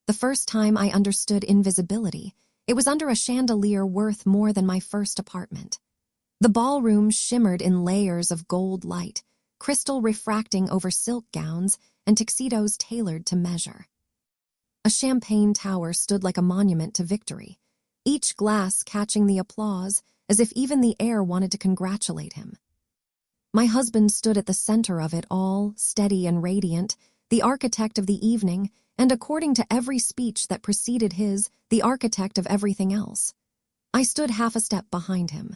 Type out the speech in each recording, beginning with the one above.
The first time I understood invisibility, it was under a chandelier worth more than my first apartment. The ballroom shimmered in layers of gold light, crystal refracting over silk gowns and tuxedos tailored to measure. A champagne tower stood like a monument to victory, each glass catching the applause as if even the air wanted to congratulate him. My husband stood at the center of it all, steady and radiant, the architect of the evening, and according to every speech that preceded his, the architect of everything else. I stood half a step behind him.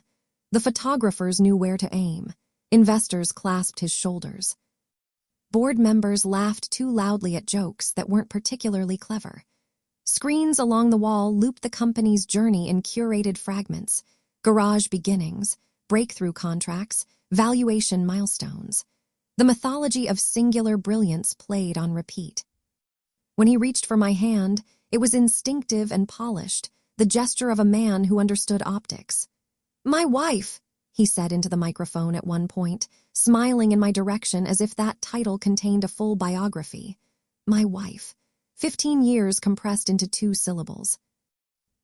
The photographers knew where to aim. Investors clasped his shoulders. Board members laughed too loudly at jokes that weren't particularly clever. Screens along the wall looped the company's journey in curated fragments, garage beginnings, breakthrough contracts, valuation milestones. The mythology of singular brilliance played on repeat. When he reached for my hand, it was instinctive and polished, the gesture of a man who understood optics. "My wife," he said into the microphone at one point, smiling in my direction as if that title contained a full biography. My wife. 15 years compressed into 2 syllables.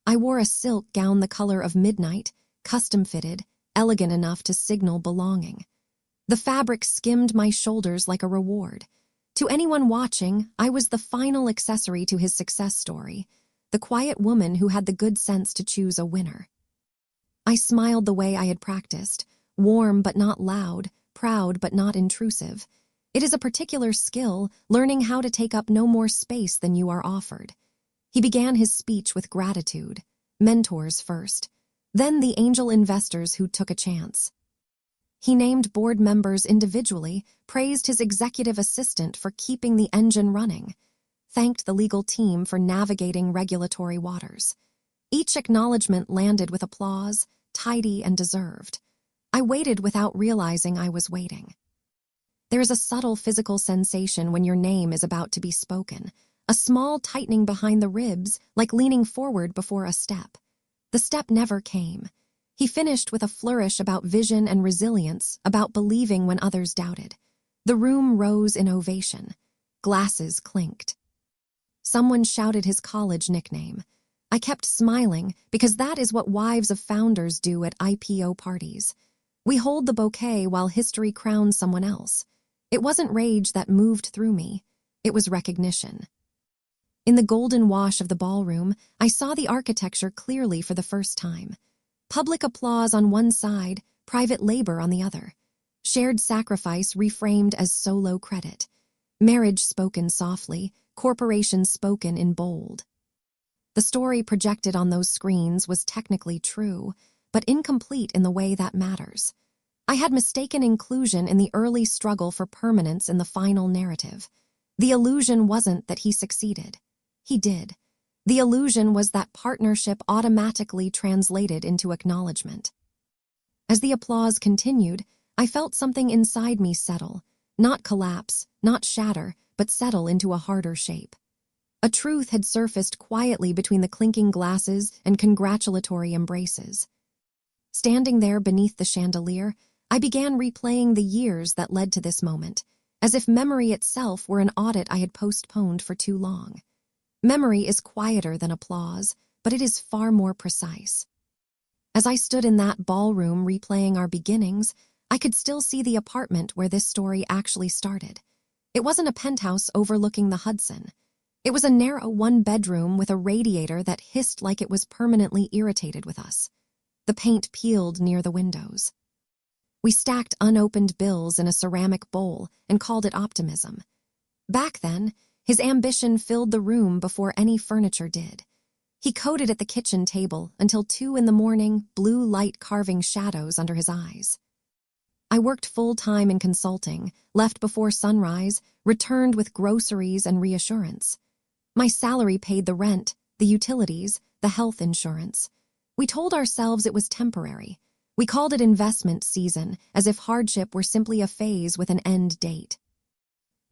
I wore a silk gown the color of midnight, custom-fitted, elegant enough to signal belonging. The fabric skimmed my shoulders like a reward. To anyone watching, I was the final accessory to his success story, the quiet woman who had the good sense to choose a winner. I smiled the way I had practiced, warm but not loud, proud but not intrusive. It is a particular skill, learning how to take up no more space than you are offered. He began his speech with gratitude, mentors first, then the angel investors who took a chance. He named board members individually, praised his executive assistant for keeping the engine running, thanked the legal team for navigating regulatory waters. Each acknowledgement landed with applause, tidy and deserved. I waited without realizing I was waiting. There is a subtle physical sensation when your name is about to be spoken, a small tightening behind the ribs, like leaning forward before a step. The step never came. He finished with a flourish about vision and resilience, about believing when others doubted. The room rose in ovation. Glasses clinked. Someone shouted his college nickname. I kept smiling because that is what wives of founders do at IPO parties. We hold the bouquet while history crowns someone else. It wasn't rage that moved through me. It was recognition. In the golden wash of the ballroom, I saw the architecture clearly for the first time. Public applause on one side, private labor on the other. Shared sacrifice reframed as solo credit. Marriage spoken softly, corporation spoken in bold. The story projected on those screens was technically true, but incomplete in the way that matters. I had mistaken inclusion in the early struggle for permanence in the final narrative. The illusion wasn't that he succeeded. He did. The illusion was that partnership automatically translated into acknowledgement. As the applause continued, I felt something inside me settle, not collapse, not shatter, but settle into a harder shape. A truth had surfaced quietly between the clinking glasses and congratulatory embraces. Standing there beneath the chandelier, I began replaying the years that led to this moment, as if memory itself were an audit I had postponed for too long. Memory is quieter than applause, but it is far more precise. As I stood in that ballroom replaying our beginnings, I could still see the apartment where this story actually started. It wasn't a penthouse overlooking the Hudson. It was a narrow one-bedroom with a radiator that hissed like it was permanently irritated with us. The paint peeled near the windows. We stacked unopened bills in a ceramic bowl and called it optimism. Back then, his ambition filled the room before any furniture did. He coded at the kitchen table until 2 a.m, blue light carving shadows under his eyes. I worked full-time in consulting, left before sunrise, returned with groceries and reassurance. My salary paid the rent, the utilities, the health insurance. We told ourselves it was temporary. We called it investment season, as if hardship were simply a phase with an end date.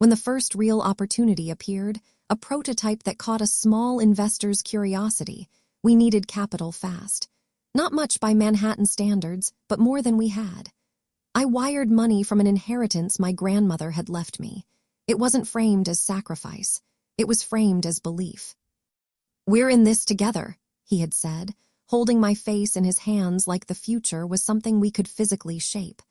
When the first real opportunity appeared, a prototype that caught a small investor's curiosity, we needed capital fast. Not much by Manhattan standards, but more than we had. I wired money from an inheritance my grandmother had left me. It wasn't framed as sacrifice. It was framed as belief. "We're in this together," he had said, holding my face in his hands like the future was something we could physically shape.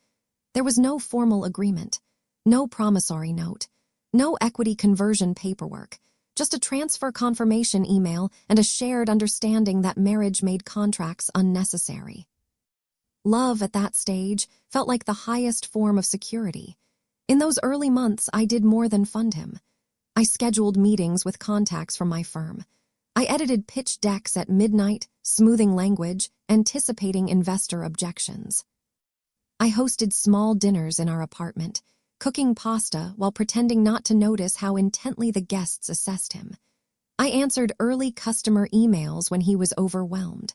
There was no formal agreement, no promissory note, no equity conversion paperwork, just a transfer confirmation email and a shared understanding that marriage made contracts unnecessary. Love at that stage felt like the highest form of security. In those early months, I did more than fund him. I scheduled meetings with contacts from my firm. I edited pitch decks at midnight, smoothing language, anticipating investor objections. I hosted small dinners in our apartment, cooking pasta while pretending not to notice how intently the guests assessed him. I answered early customer emails when he was overwhelmed.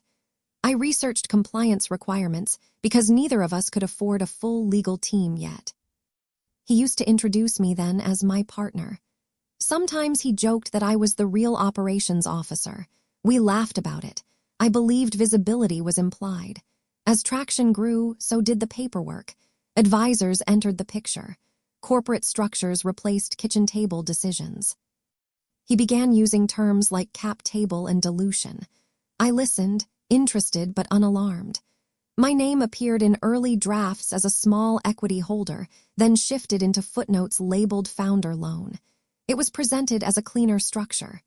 I researched compliance requirements because neither of us could afford a full legal team yet. He used to introduce me then as my partner. Sometimes he joked that I was the real operations officer. We laughed about it. I believed visibility was implied. As traction grew, so did the paperwork. Advisors entered the picture. Corporate structures replaced kitchen table decisions. He began using terms like cap table and dilution. I listened, interested but unalarmed. My name appeared in early drafts as a small equity holder, then shifted into footnotes labeled founder loan. It was presented as a cleaner structure.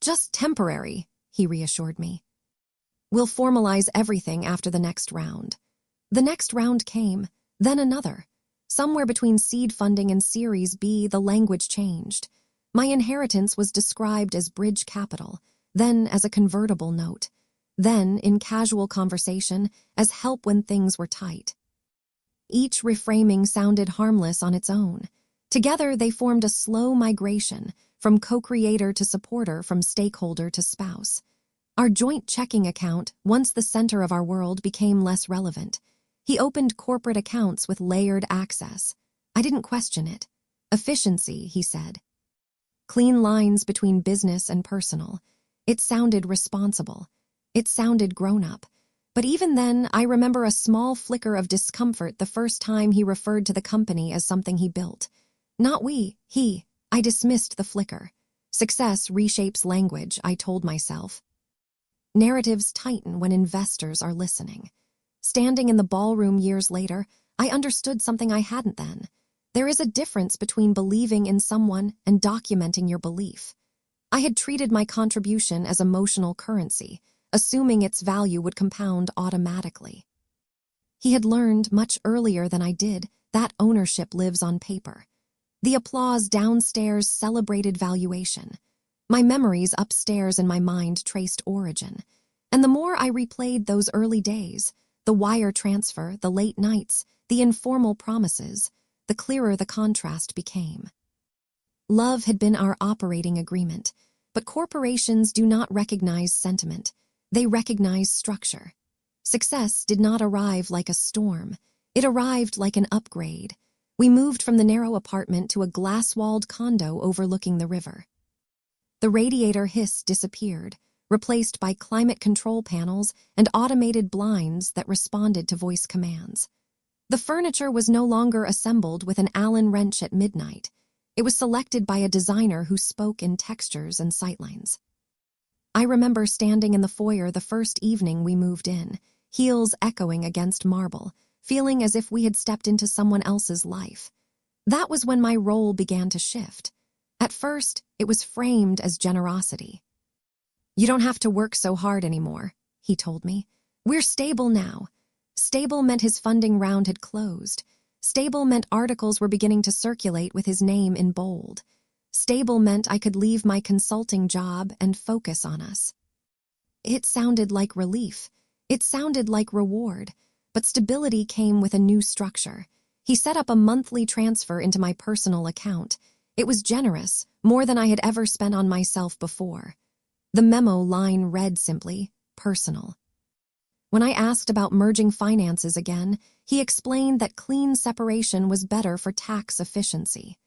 "Just temporary," he reassured me. "We'll formalize everything after the next round." The next round came, then another. Somewhere between seed funding and Series B, the language changed. My inheritance was described as bridge capital, then as a convertible note, then, in casual conversation, as help when things were tight. Each reframing sounded harmless on its own. Together, they formed a slow migration, from co-creator to supporter, from stakeholder to spouse. Our joint checking account, once the center of our world, became less relevant. He opened corporate accounts with layered access. I didn't question it. Efficiency, he said. Clean lines between business and personal. It sounded responsible. It sounded grown-up. But even then, I remember a small flicker of discomfort the first time he referred to the company as something he built. Not we, he. I dismissed the flicker. Success reshapes language, I told myself. Narratives tighten when investors are listening. Standing in the ballroom years later, I understood something I hadn't then. There is a difference between believing in someone and documenting your belief. I had treated my contribution as emotional currency, assuming its value would compound automatically. He had learned much earlier than I did that ownership lives on paper. The applause downstairs celebrated valuation. My memories upstairs in my mind traced origin. And the more I replayed those early days, the wire transfer, the late nights, the informal promises, the clearer the contrast became. Love had been our operating agreement, but corporations do not recognize sentiment. They recognize structure. Success did not arrive like a storm. It arrived like an upgrade. We moved from the narrow apartment to a glass-walled condo overlooking the river. The radiator hiss disappeared, replaced by climate control panels and automated blinds that responded to voice commands. The furniture was no longer assembled with an Allen wrench at midnight. It was selected by a designer who spoke in textures and sightlines. I remember standing in the foyer the first evening we moved in, heels echoing against marble, feeling as if we had stepped into someone else's life. That was when my role began to shift. At first, it was framed as generosity. "You don't have to work so hard anymore," he told me. "We're stable now." Stable meant his funding round had closed. Stable meant articles were beginning to circulate with his name in bold. Stable meant I could leave my consulting job and focus on us. It sounded like relief. It sounded like reward. But stability came with a new structure. He set up a monthly transfer into my personal account. It was generous, more than I had ever spent on myself before. The memo line read simply, personal. When I asked about merging finances again, he explained that clean separation was better for tax efficiency.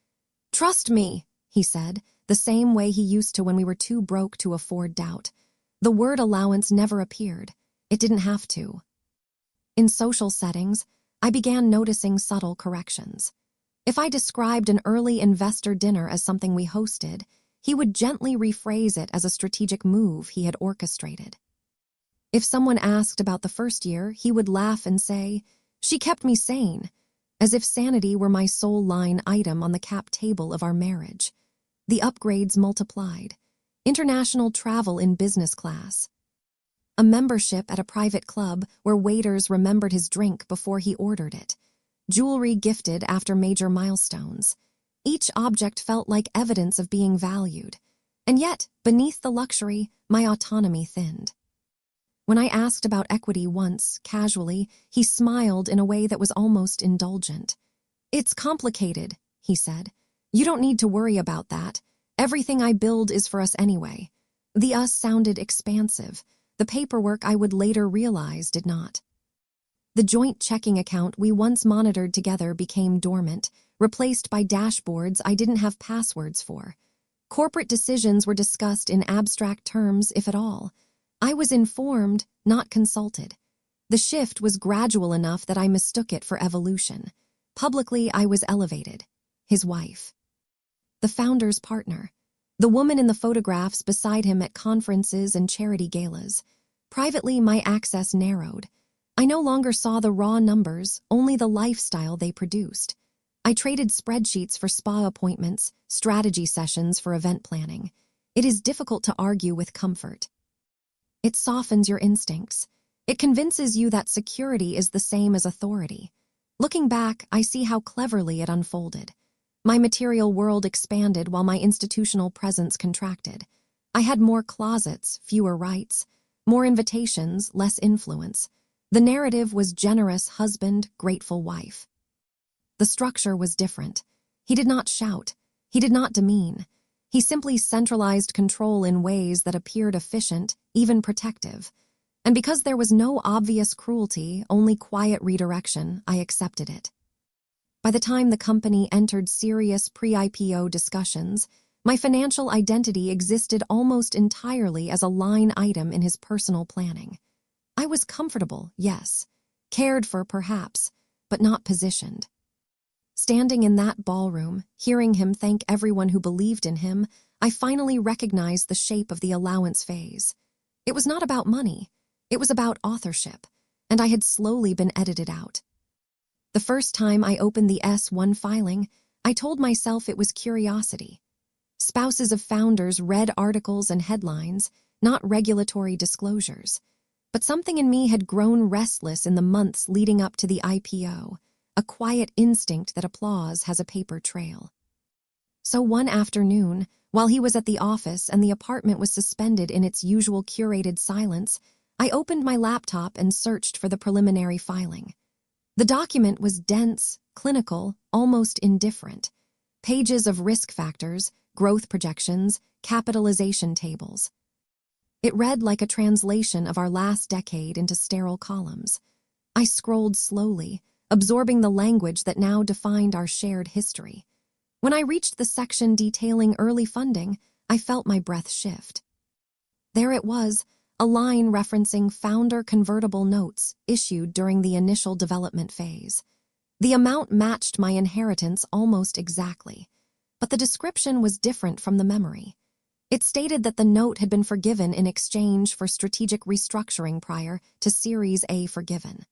"Trust me," he said, the same way he used to when we were too broke to afford doubt. The word allowance never appeared. It didn't have to. In social settings, I began noticing subtle corrections. If I described an early investor dinner as something we hosted, he would gently rephrase it as a strategic move he had orchestrated. If someone asked about the first year, he would laugh and say, "She kept me sane," as if sanity were my sole line item on the cap table of our marriage. The upgrades multiplied. International travel in business class. A membership at a private club where waiters remembered his drink before he ordered it. Jewelry gifted after major milestones. Each object felt like evidence of being valued. And yet, beneath the luxury, my autonomy thinned. When I asked about equity once, casually, he smiled in a way that was almost indulgent. "It's complicated," he said. "You don't need to worry about that. Everything I build is for us anyway." The us sounded expansive. The paperwork I would later realize did not. The joint checking account we once monitored together became dormant, replaced by dashboards I didn't have passwords for. Corporate decisions were discussed in abstract terms, if at all. I was informed, not consulted. The shift was gradual enough that I mistook it for evolution. Publicly, I was elevated. His wife. The founder's partner. The woman in the photographs beside him at conferences and charity galas. Privately, my access narrowed. I no longer saw the raw numbers, only the lifestyle they produced. I traded spreadsheets for spa appointments, strategy sessions for event planning. It is difficult to argue with comfort. It softens your instincts. It convinces you that security is the same as authority. Looking back, I see how cleverly it unfolded. My material world expanded while my institutional presence contracted. I had more closets, fewer rights, more invitations, less influence. The narrative was generous husband, grateful wife. The structure was different. He did not shout. He did not demean. He simply centralized control in ways that appeared efficient, even protective. And because there was no obvious cruelty, only quiet redirection, I accepted it. By the time the company entered serious pre-IPO discussions, my financial identity existed almost entirely as a line item in his personal planning. I was comfortable, yes. Cared for, perhaps, but not positioned. Standing in that ballroom, hearing him thank everyone who believed in him, I finally recognized the shape of the allowance phase. It was not about money. It was about authorship, and I had slowly been edited out. The first time I opened the S1 filing, I told myself it was curiosity. Spouses of founders read articles and headlines, not regulatory disclosures. But something in me had grown restless in the months leading up to the IPO, a quiet instinct that applause has a paper trail. So one afternoon, while he was at the office and the apartment was suspended in its usual curated silence, I opened my laptop and searched for the preliminary filing. The document was dense, clinical, almost indifferent. Pages of risk factors, growth projections, capitalization tables. It read like a translation of our last decade into sterile columns. I scrolled slowly, absorbing the language that now defined our shared history. When I reached the section detailing early funding, I felt my breath shift. There it was, a line referencing founder convertible notes issued during the initial development phase. The amount matched my inheritance almost exactly, but the description was different from the memory. It stated that the note had been forgiven in exchange for strategic restructuring prior to Series A forgiven.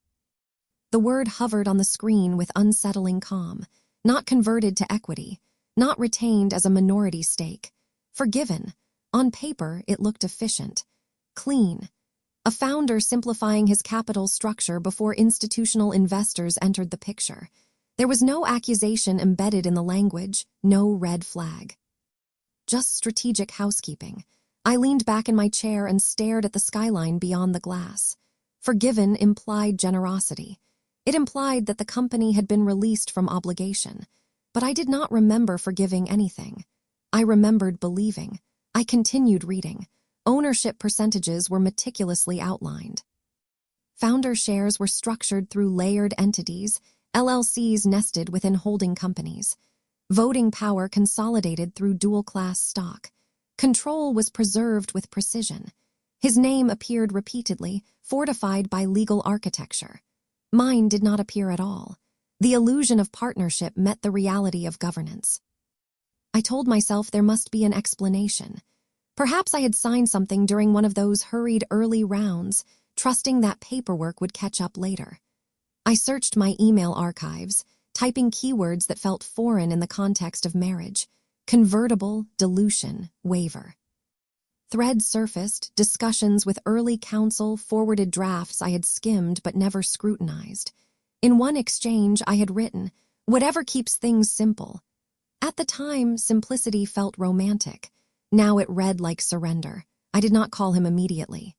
The word hovered on the screen with unsettling calm, not converted to equity, not retained as a minority stake. Forgiven. On paper, it looked efficient. Clean. A founder simplifying his capital structure before institutional investors entered the picture. There was no accusation embedded in the language, no red flag. Just strategic housekeeping. I leaned back in my chair and stared at the skyline beyond the glass. Forgiven implied generosity. It implied that the company had been released from obligation. But I did not remember forgiving anything. I remembered believing. I continued reading. Ownership percentages were meticulously outlined. Founder shares were structured through layered entities, LLCs nested within holding companies. Voting power consolidated through dual-class stock. Control was preserved with precision. His name appeared repeatedly, fortified by legal architecture. Mine did not appear at all. The illusion of partnership met the reality of governance. I told myself there must be an explanation. Perhaps I had signed something during one of those hurried early rounds, trusting that paperwork would catch up later. I searched my email archives, typing keywords that felt foreign in the context of marriage: convertible, dilution, waiver. Threads surfaced, discussions with early counsel forwarded drafts I had skimmed but never scrutinized. In one exchange I had written, "Whatever keeps things simple." At the time, simplicity felt romantic. Now it read like surrender. I did not call him immediately.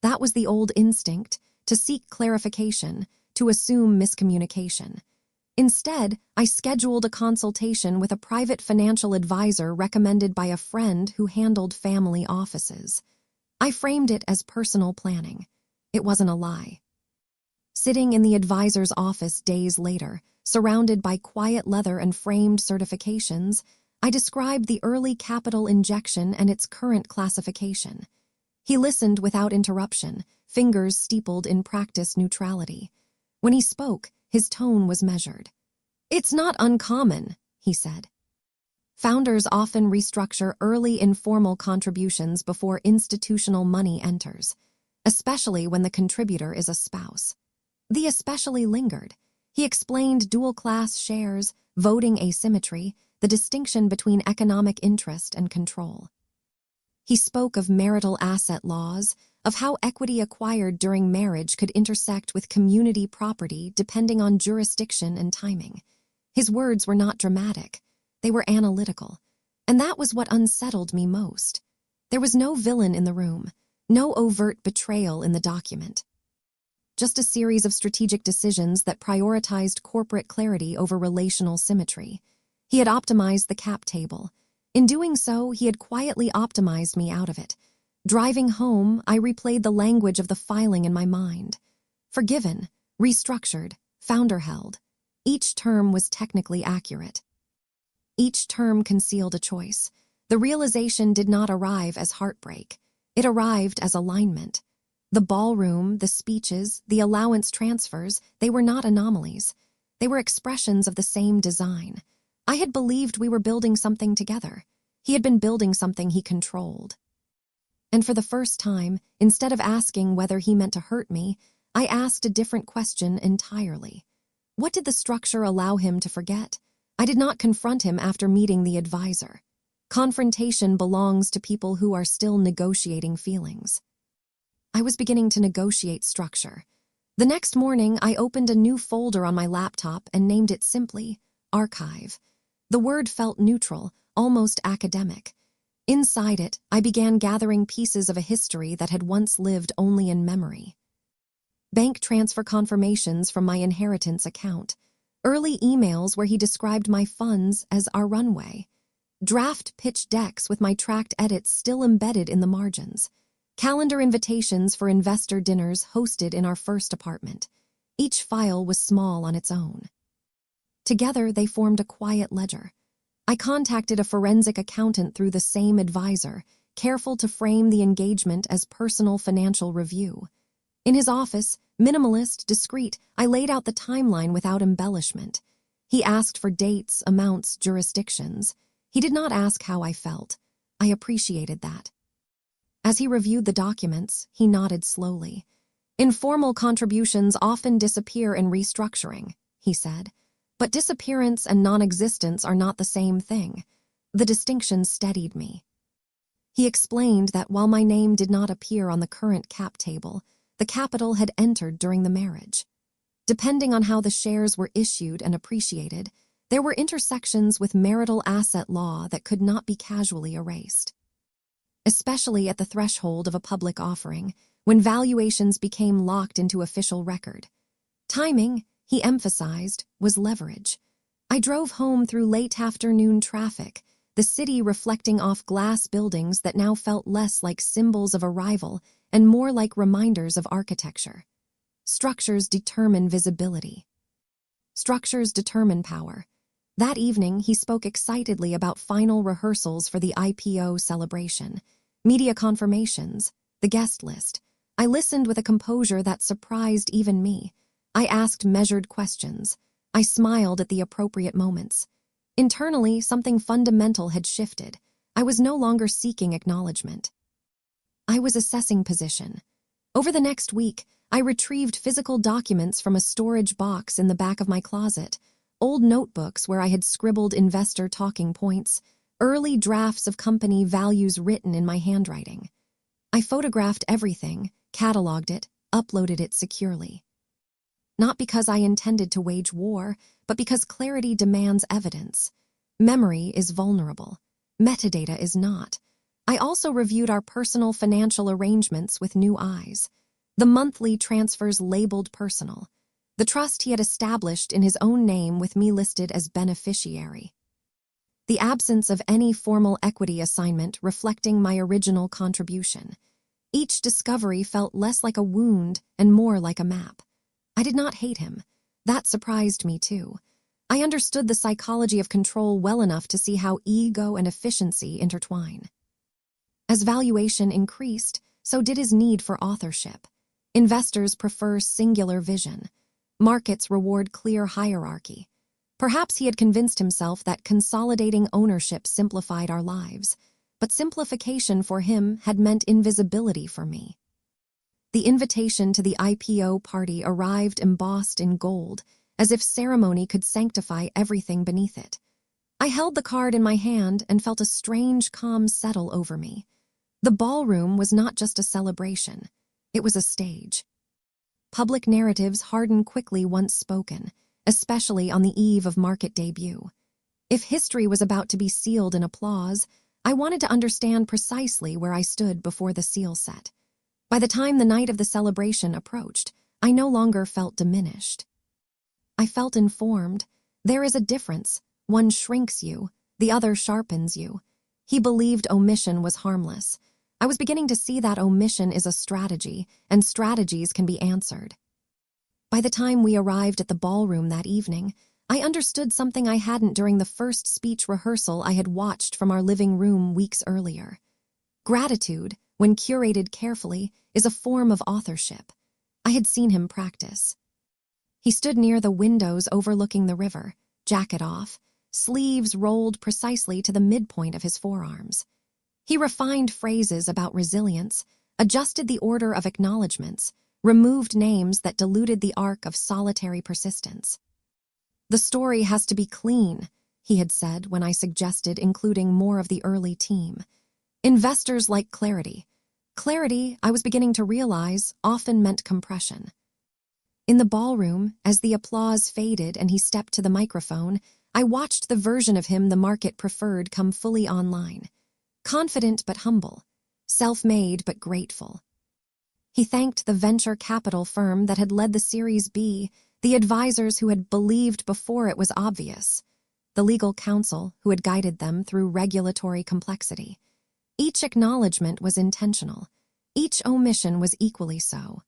That was the old instinct, to seek clarification, to assume miscommunication. Instead, I scheduled a consultation with a private financial advisor recommended by a friend who handled family offices. I framed it as personal planning. It wasn't a lie. Sitting in the advisor's office days later, surrounded by quiet leather and framed certifications, I described the early capital injection and its current classification. He listened without interruption, fingers steepled in practiced neutrality. When he spoke, his tone was measured. "It's not uncommon," he said. Founders often restructure early informal contributions before institutional money enters, especially when the contributor is a spouse. The especially lingered. He explained dual-class shares, voting asymmetry, the distinction between economic interest and control. He spoke of marital asset laws, of how equity acquired during marriage could intersect with community property depending on jurisdiction and timing. His words were not dramatic. They were analytical. And that was what unsettled me most. There was no villain in the room, no overt betrayal in the document. Just a series of strategic decisions that prioritized corporate clarity over relational symmetry. He had optimized the cap table. In doing so, he had quietly optimized me out of it. Driving home, I replayed the language of the filing in my mind. Forgiven, restructured, founder-held. Each term was technically accurate. Each term concealed a choice. The realization did not arrive as heartbreak. It arrived as alignment. The ballroom, the speeches, the allowance transfers, they were not anomalies. They were expressions of the same design. I had believed we were building something together. He had been building something he controlled. And for the first time, instead of asking whether he meant to hurt me, I asked a different question entirely. What did the structure allow him to forget? I did not confront him after meeting the advisor. Confrontation belongs to people who are still negotiating feelings. I was beginning to negotiate structure. The next morning, I opened a new folder on my laptop and named it simply Archive. The word felt neutral, almost academic. Inside it, I began gathering pieces of a history that had once lived only in memory. Bank transfer confirmations from my inheritance account. Early emails where he described my funds as our runway. Draft pitch decks with my tracked edits still embedded in the margins. Calendar invitations for investor dinners hosted in our first apartment. Each file was small on its own. Together, they formed a quiet ledger. I contacted a forensic accountant through the same advisor, careful to frame the engagement as personal financial review. In his office, minimalist, discreet, I laid out the timeline without embellishment. He asked for dates, amounts, jurisdictions. He did not ask how I felt. I appreciated that. As he reviewed the documents, he nodded slowly. "Informal contributions often disappear in restructuring," he said. "But disappearance and non-existence are not the same thing." The distinction steadied me. He explained that while my name did not appear on the current cap table, the capital had entered during the marriage. Depending on how the shares were issued and appreciated, there were intersections with marital asset law that could not be casually erased. Especially at the threshold of a public offering, when valuations became locked into official record. Timing, he emphasized, was leverage. I drove home through late afternoon traffic, the city reflecting off glass buildings that now felt less like symbols of arrival and more like reminders of architecture. Structures determine visibility. Structures determine power. That evening, he spoke excitedly about final rehearsals for the IPO celebration, media confirmations, the guest list. I listened with a composure that surprised even me. I asked measured questions. I smiled at the appropriate moments. Internally, something fundamental had shifted. I was no longer seeking acknowledgement. I was assessing position. Over the next week, I retrieved physical documents from a storage box in the back of my closet, old notebooks where I had scribbled investor talking points, early drafts of company values written in my handwriting. I photographed everything, cataloged it, uploaded it securely. Not because I intended to wage war, but because clarity demands evidence. Memory is vulnerable. Metadata is not. I also reviewed our personal financial arrangements with new eyes. The monthly transfers labeled personal. The trust he had established in his own name with me listed as beneficiary. The absence of any formal equity assignment reflecting my original contribution. Each discovery felt less like a wound and more like a map. I did not hate him. That surprised me too. I understood the psychology of control well enough to see how ego and efficiency intertwine. As valuation increased, so did his need for authorship. Investors prefer singular vision. Markets reward clear hierarchy. Perhaps he had convinced himself that consolidating ownership simplified our lives, but simplification for him had meant invisibility for me. The invitation to the IPO party arrived embossed in gold, as if ceremony could sanctify everything beneath it. I held the card in my hand and felt a strange calm settle over me. The ballroom was not just a celebration. It was a stage. Public narratives harden quickly once spoken, especially on the eve of market debut. If history was about to be sealed in applause, I wanted to understand precisely where I stood before the seal set. By the time the night of the celebration approached, I no longer felt diminished. I felt informed. There is a difference. One shrinks you, the other sharpens you. He believed omission was harmless. I was beginning to see that omission is a strategy, and strategies can be answered. By the time we arrived at the ballroom that evening, I understood something I hadn't during the first speech rehearsal I had watched from our living room weeks earlier. Gratitude, when curated carefully, is a form of authorship. I had seen him practice. He stood near the windows overlooking the river, jacket off, sleeves rolled precisely to the midpoint of his forearms. He refined phrases about resilience, adjusted the order of acknowledgments, removed names that diluted the arc of solitary persistence. "The story has to be clean," he had said when I suggested including more of the early team. Investors like clarity. Clarity, I was beginning to realize, often meant compression. In the ballroom, as the applause faded and he stepped to the microphone, I watched the version of him the market preferred come fully online. Confident but humble, self-made but grateful. He thanked the venture capital firm that had led the Series B, the advisors who had believed before it was obvious, the legal counsel who had guided them through regulatory complexity. Each acknowledgement was intentional. Each omission was equally so.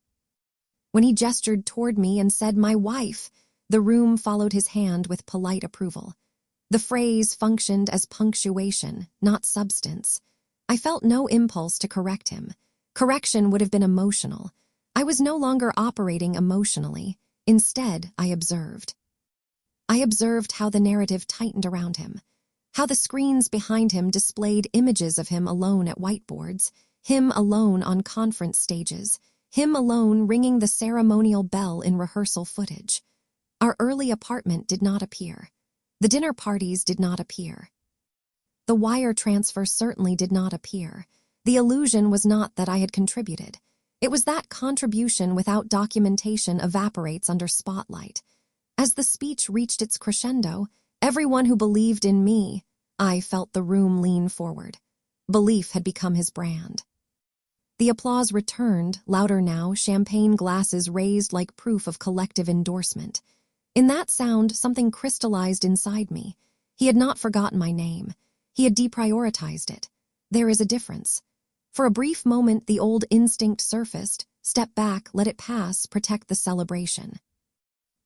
When he gestured toward me and said, "My wife," the room followed his hand with polite approval. The phrase functioned as punctuation, not substance. I felt no impulse to correct him. Correction would have been emotional. I was no longer operating emotionally. Instead, I observed. I observed how the narrative tightened around him, how the screens behind him displayed images of him alone at whiteboards, him alone on conference stages, him alone ringing the ceremonial bell in rehearsal footage. Our early apartment did not appear. The dinner parties did not appear. The wire transfer certainly did not appear. The illusion was not that I had contributed. It was that contribution without documentation evaporates under spotlight. As the speech reached its crescendo, everyone who believed in me, I felt the room lean forward. Belief had become his brand. The applause returned, louder now, champagne glasses raised like proof of collective endorsement. In that sound, something crystallized inside me. He had not forgotten my name. He had deprioritized it. There is a difference. For a brief moment, the old instinct surfaced. Step back, let it pass, protect the celebration.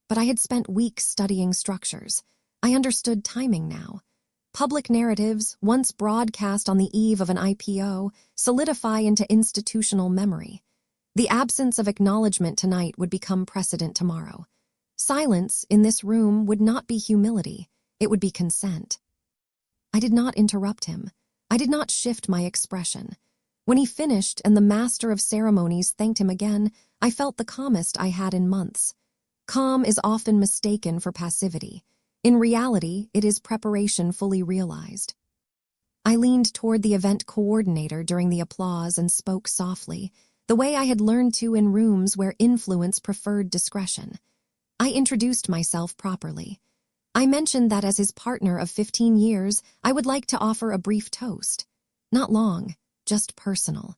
But I had spent weeks studying structures. I understood timing now. Public narratives, once broadcast on the eve of an IPO, solidify into institutional memory. The absence of acknowledgement tonight would become precedent tomorrow. Silence in this room would not be humility. it would be consent. I did not interrupt him. I did not shift my expression. When he finished and the master of ceremonies thanked him again, I felt the calmest I had in months. Calm is often mistaken for passivity. In reality, it is preparation fully realized. I leaned toward the event coordinator during the applause and spoke softly, the way I had learned to in rooms where influence preferred discretion. I introduced myself properly. I mentioned that as his partner of 15 years, I would like to offer a brief toast. Not long, just personal.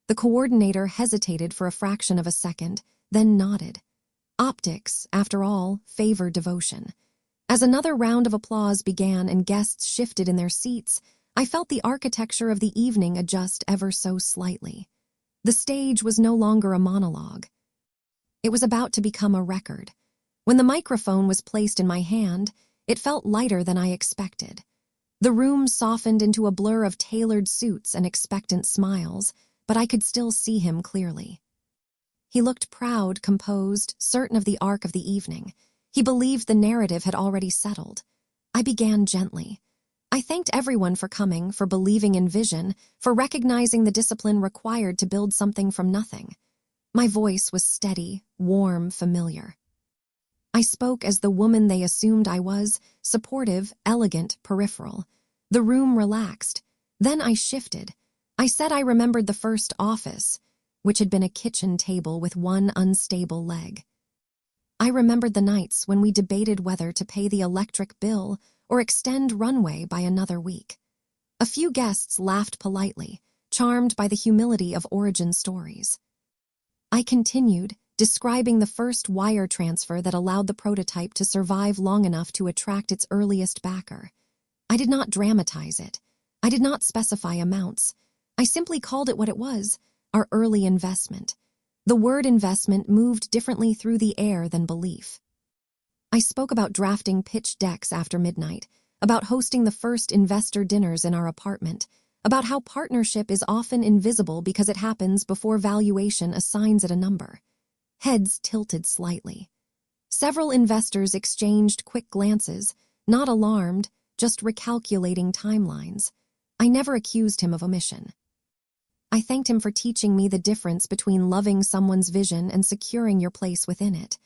The coordinator hesitated for a fraction of a second, then nodded. Optics, after all, favor devotion. As another round of applause began and guests shifted in their seats, I felt the architecture of the evening adjust ever so slightly. The stage was no longer a monologue. It was about to become a record. When the microphone was placed in my hand, it felt lighter than I expected. The room softened into a blur of tailored suits and expectant smiles, but I could still see him clearly. He looked proud, composed, certain of the arc of the evening. He believed the narrative had already settled. I began gently. I thanked everyone for coming, for believing in vision, for recognizing the discipline required to build something from nothing. My voice was steady, warm, familiar. I spoke as the woman they assumed I was, supportive, elegant, peripheral. The room relaxed. Then I shifted. I said I remembered the first office, which had been a kitchen table with one unstable leg. I remembered the nights when we debated whether to pay the electric bill or extend runway by another week. A few guests laughed politely, charmed by the humility of origin stories. I continued, describing the first wire transfer that allowed the prototype to survive long enough to attract its earliest backer. I did not dramatize it. I did not specify amounts. I simply called it what it was, our early investment. The word investment moved differently through the air than belief. I spoke about drafting pitch decks after midnight, about hosting the first investor dinners in our apartment, about how partnership is often invisible because it happens before valuation assigns it a number. Heads tilted slightly. Several investors exchanged quick glances, not alarmed, just recalculating timelines. I never accused him of omission. I thanked him for teaching me the difference between loving someone's vision and securing your place within it.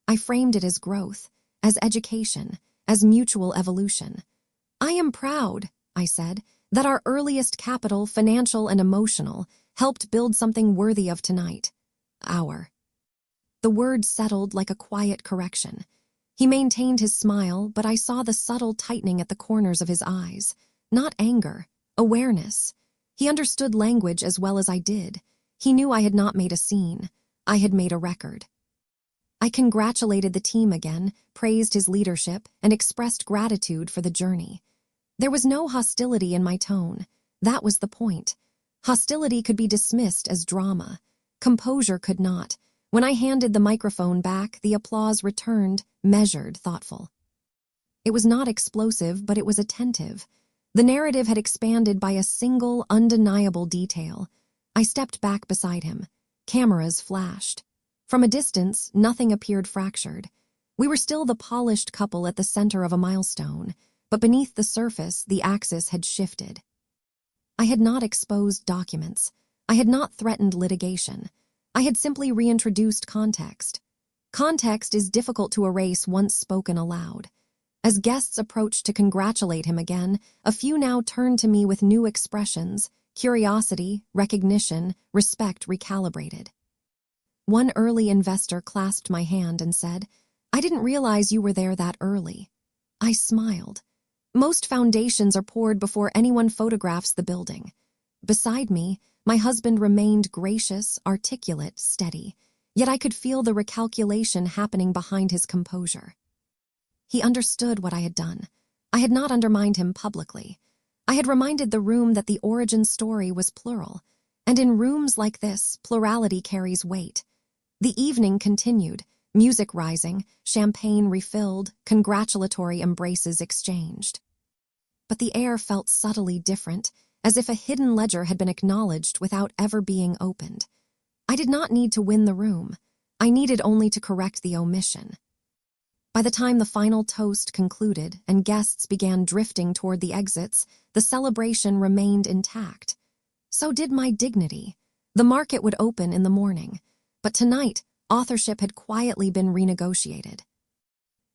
I framed it as growth, as education, as mutual evolution. I am proud, I said, that our earliest capital, financial and emotional, helped build something worthy of tonight. The word settled like a quiet correction. He maintained his smile, but I saw the subtle tightening at the corners of his eyes. Not anger, awareness. He understood language as well as I did. He knew I had not made a scene. I had made a record. I congratulated the team again, praised his leadership, and expressed gratitude for the journey. There was no hostility in my tone. That was the point. Hostility could be dismissed as drama. Composure could not. When I handed the microphone back, the applause returned, measured, thoughtful. It was not explosive, but it was attentive. The narrative had expanded by a single, undeniable detail. I stepped back beside him. Cameras flashed. From a distance, nothing appeared fractured. We were still the polished couple at the center of a milestone, but beneath the surface, the axis had shifted. I had not exposed documents. I had not threatened litigation. I had simply reintroduced context. Context is difficult to erase once spoken aloud. As guests approached to congratulate him again, a few now turned to me with new expressions, curiosity, recognition, respect recalibrated. One early investor clasped my hand and said, "I didn't realize you were there that early." I smiled. Most foundations are poured before anyone photographs the building. Beside me, my husband remained gracious, articulate, steady, yet I could feel the recalculation happening behind his composure. He understood what I had done. I had not undermined him publicly. I had reminded the room that the origin story was plural, and in rooms like this, plurality carries weight. The evening continued, music rising, champagne refilled, congratulatory embraces exchanged. But the air felt subtly different, as if a hidden ledger had been acknowledged without ever being opened. I did not need to win the room. I needed only to correct the omission. By the time the final toast concluded and guests began drifting toward the exits, the celebration remained intact. So did my dignity. The market would open in the morning, but tonight, authorship had quietly been renegotiated.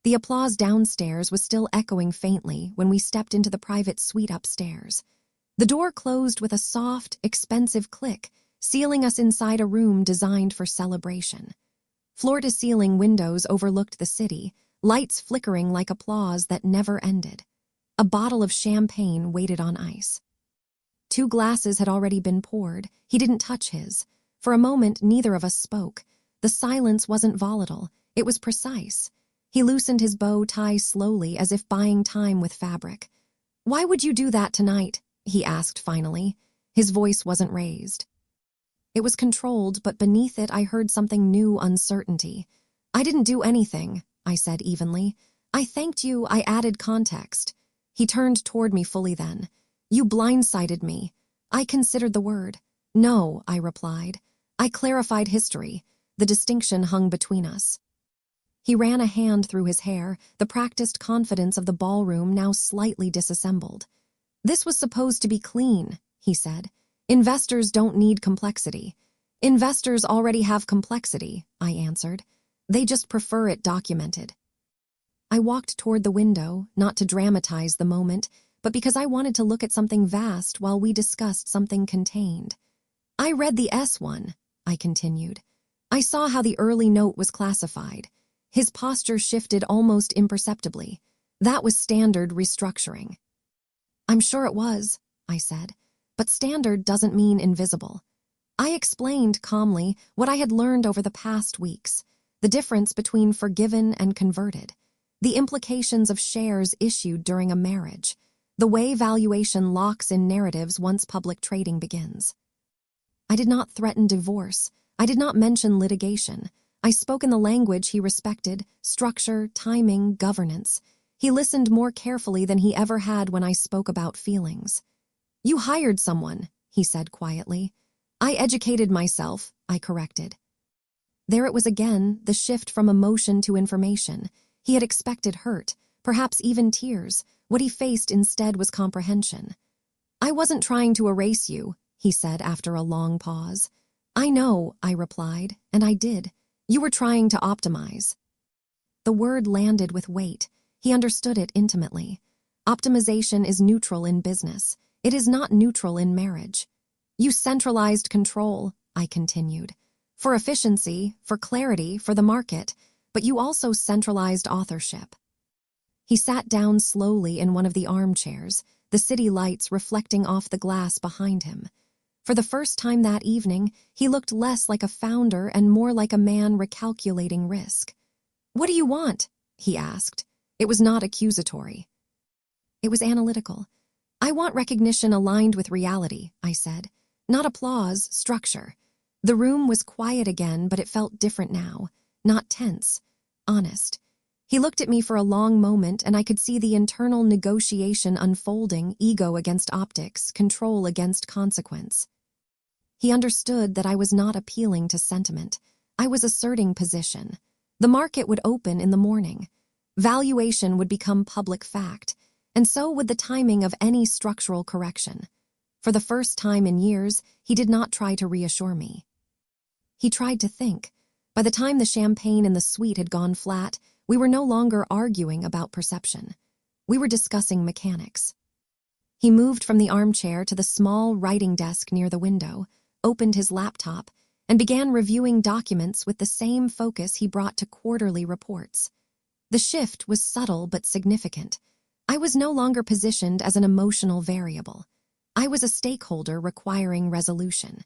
The applause downstairs was still echoing faintly when we stepped into the private suite upstairs. The door closed with a soft, expensive click, sealing us inside a room designed for celebration. Floor-to-ceiling windows overlooked the city, lights flickering like applause that never ended. A bottle of champagne waited on ice. 2 glasses had already been poured. He didn't touch his. For a moment, neither of us spoke. The silence wasn't volatile. It was precise. He loosened his bow tie slowly, as if buying time with fabric. "Why would you do that tonight?" he asked finally. His voice wasn't raised. It was controlled, but beneath it I heard something new: uncertainty. "I didn't do anything," I said evenly. "I thanked you, I added context." He turned toward me fully then. "You blindsided me." I considered the word. "No," I replied. "I clarified history." The distinction hung between us. He ran a hand through his hair, the practiced confidence of the ballroom now slightly disassembled. "This was supposed to be clean," he said. "Investors don't need complexity." "Investors already have complexity," I answered. "They just prefer it documented." I walked toward the window, not to dramatize the moment, but because I wanted to look at something vast while we discussed something contained. "I read the S1, I continued. "I saw how the early note was classified." His posture shifted almost imperceptibly. "That was standard restructuring." "I'm sure it was," I said, "but standard doesn't mean invisible." I explained calmly what I had learned over the past weeks, the difference between forgiven and converted, the implications of shares issued during a marriage, the way valuation locks in narratives once public trading begins. I did not threaten divorce. I did not mention litigation. I spoke in the language he respected: structure, timing, governance. He listened more carefully than he ever had when I spoke about feelings. "You hired someone," he said quietly. "I educated myself," I corrected. There it was again, the shift from emotion to information. He had expected hurt, perhaps even tears. What he faced instead was comprehension. "I wasn't trying to erase you," he said after a long pause. "I know," I replied, and I did. "You were trying to optimize." The word landed with weight. He understood it intimately. Optimization is neutral in business. It is not neutral in marriage. "You centralized control," I continued. "For efficiency, for clarity, for the market, but you also centralized authorship." He sat down slowly in one of the armchairs, the city lights reflecting off the glass behind him. For the first time that evening, he looked less like a founder and more like a man recalculating risk. "What do you want?" he asked. It was not accusatory. It was analytical. "I want recognition aligned with reality," I said. "Not applause, structure." The room was quiet again, but it felt different now. Not tense, honest. He looked at me for a long moment, and I could see the internal negotiation unfolding: ego against optics, control against consequence. He understood that I was not appealing to sentiment. I was asserting position. The market would open in the morning. Valuation would become public fact, and so would the timing of any structural correction. For the first time in years, he did not try to reassure me. He tried to think. By the time the champagne in the suite had gone flat, we were no longer arguing about perception. We were discussing mechanics. He moved from the armchair to the small writing desk near the window, opened his laptop, and began reviewing documents with the same focus he brought to quarterly reports. The shift was subtle but significant. I was no longer positioned as an emotional variable. I was a stakeholder requiring resolution.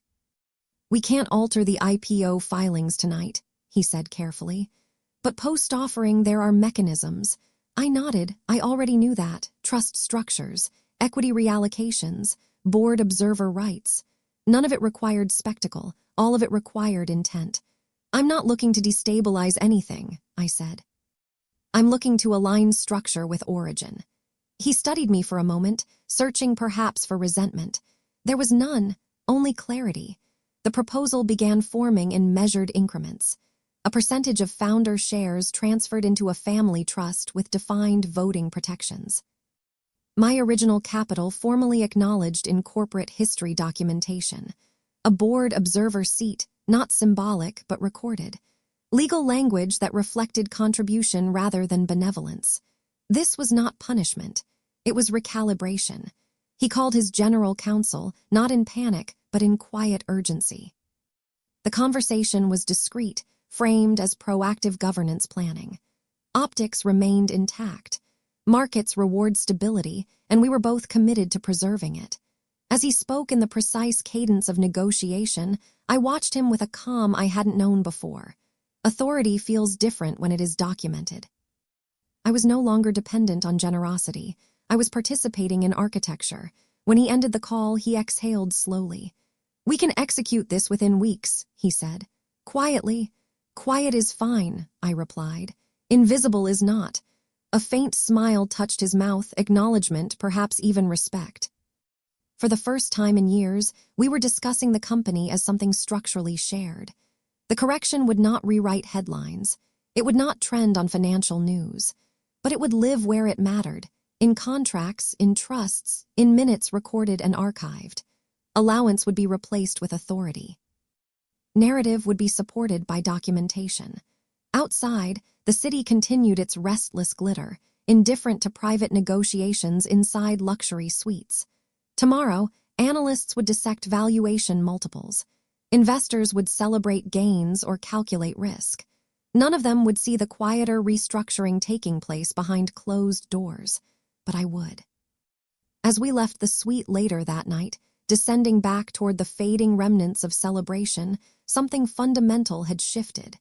"We can't alter the IPO filings tonight," he said carefully. "But post-offering there are mechanisms." I nodded. I already knew that. Trust structures, equity reallocations, board observer rights. None of it required spectacle. All of it required intent. "I'm not looking to destabilize anything," I said. "I'm looking to align structure with origin." He studied me for a moment, searching perhaps for resentment. There was none, only clarity. The proposal began forming in measured increments. A percentage of founder shares transferred into a family trust with defined voting protections. My original capital formally acknowledged in corporate history documentation. A board observer seat, not symbolic but recorded. Legal language that reflected contribution rather than benevolence. This was not punishment. It was recalibration. He called his general counsel, not in panic, but in quiet urgency. The conversation was discreet, framed as proactive governance planning. Optics remained intact. Markets reward stability, and we were both committed to preserving it. As he spoke in the precise cadence of negotiation, I watched him with a calm I hadn't known before. Authority feels different when it is documented. I was no longer dependent on generosity. I was participating in architecture. When he ended the call, he exhaled slowly. "We can execute this within weeks," he said. Quietly. "Quiet is fine," I replied. "Invisible is not." A faint smile touched his mouth, acknowledgement, perhaps even respect. For the first time in years, we were discussing the company as something structurally shared. The correction would not rewrite headlines. It would not trend on financial news. But it would live where it mattered, in contracts, in trusts, in minutes recorded and archived. Allowance would be replaced with authority. Narrative would be supported by documentation. Outside, the city continued its restless glitter, indifferent to private negotiations inside luxury suites. Tomorrow, analysts would dissect valuation multiples. Investors would celebrate gains or calculate risk. None of them would see the quieter restructuring taking place behind closed doors, but I would. As we left the suite later that night, descending back toward the fading remnants of celebration, something fundamental had shifted.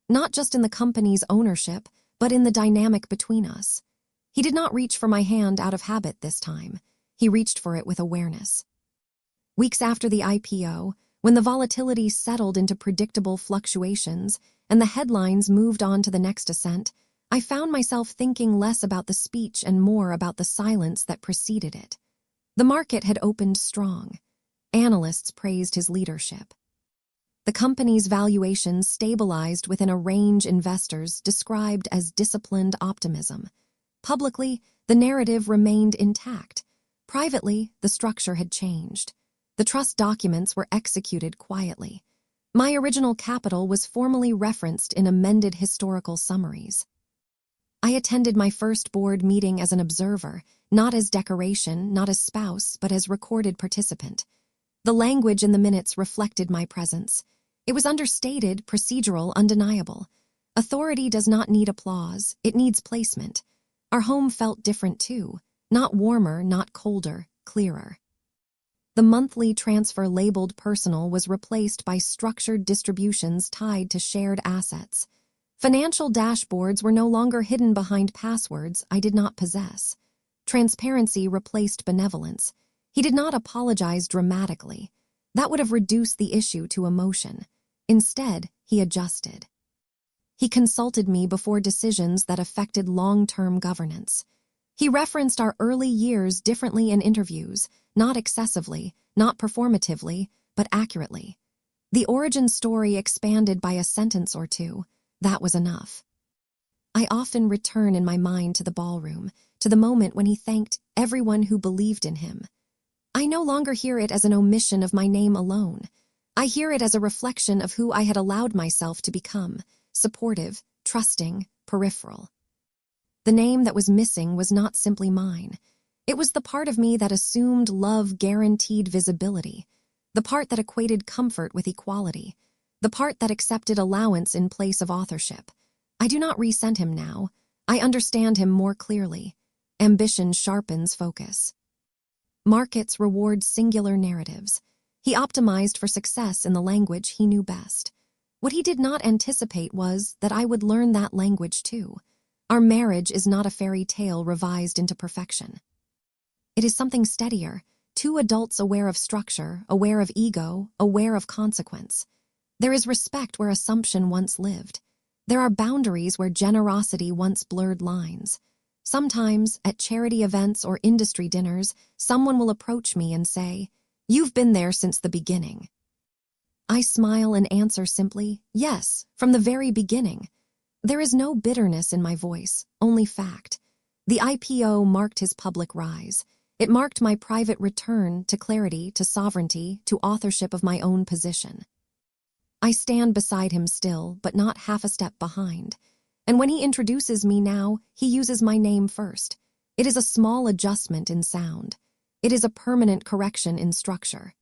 Not just in the company's ownership, but in the dynamic between us. He did not reach for my hand out of habit this time. He reached for it with awareness. Weeks after the IPO, when the volatility settled into predictable fluctuations and the headlines moved on to the next ascent, I found myself thinking less about the speech and more about the silence that preceded it. The market had opened strong. Analysts praised his leadership. The company's valuations stabilized within a range investors described as disciplined optimism. Publicly, the narrative remained intact. Privately, the structure had changed. The trust documents were executed quietly. My original capital was formally referenced in amended historical summaries. I attended my first board meeting as an observer, not as decoration, not as spouse, but as recorded participant. The language in the minutes reflected my presence. It was understated, procedural, undeniable. Authority does not need applause, it needs placement. Our home felt different too, not warmer, not colder, clearer. The monthly transfer labeled personal was replaced by structured distributions tied to shared assets. Financial dashboards were no longer hidden behind passwords I did not possess. Transparency replaced benevolence. He did not apologize dramatically. That would have reduced the issue to emotion. Instead, he adjusted. He consulted me before decisions that affected long-term governance. He referenced our early years differently in interviews, not excessively, not performatively, but accurately. The origin story expanded by a sentence or two. That was enough. I often return in my mind to the ballroom, to the moment when he thanked everyone who believed in him. I no longer hear it as an omission of my name alone. I hear it as a reflection of who I had allowed myself to become, supportive, trusting, peripheral. The name that was missing was not simply mine. It was the part of me that assumed love guaranteed visibility, the part that equated comfort with equality, the part that accepted allowance in place of authorship. I do not resent him now. I understand him more clearly. Ambition sharpens focus. Markets reward singular narratives. He optimized for success in the language he knew best. What he did not anticipate was that I would learn that language too. Our marriage is not a fairy tale revised into perfection. It is something steadier, two adults aware of structure, aware of ego, aware of consequence. There is respect where assumption once lived. There are boundaries where generosity once blurred lines. Sometimes, at charity events or industry dinners, someone will approach me and say, "You've been there since the beginning." I smile and answer simply, yes, from the very beginning. There is no bitterness in my voice, only fact. The IPO marked his public rise. It marked my private return to clarity, to sovereignty, to authorship of my own position. I stand beside him still, but not half a step behind. And when he introduces me now, he uses my name first. It is a small adjustment in sound. It is a permanent correction in structure.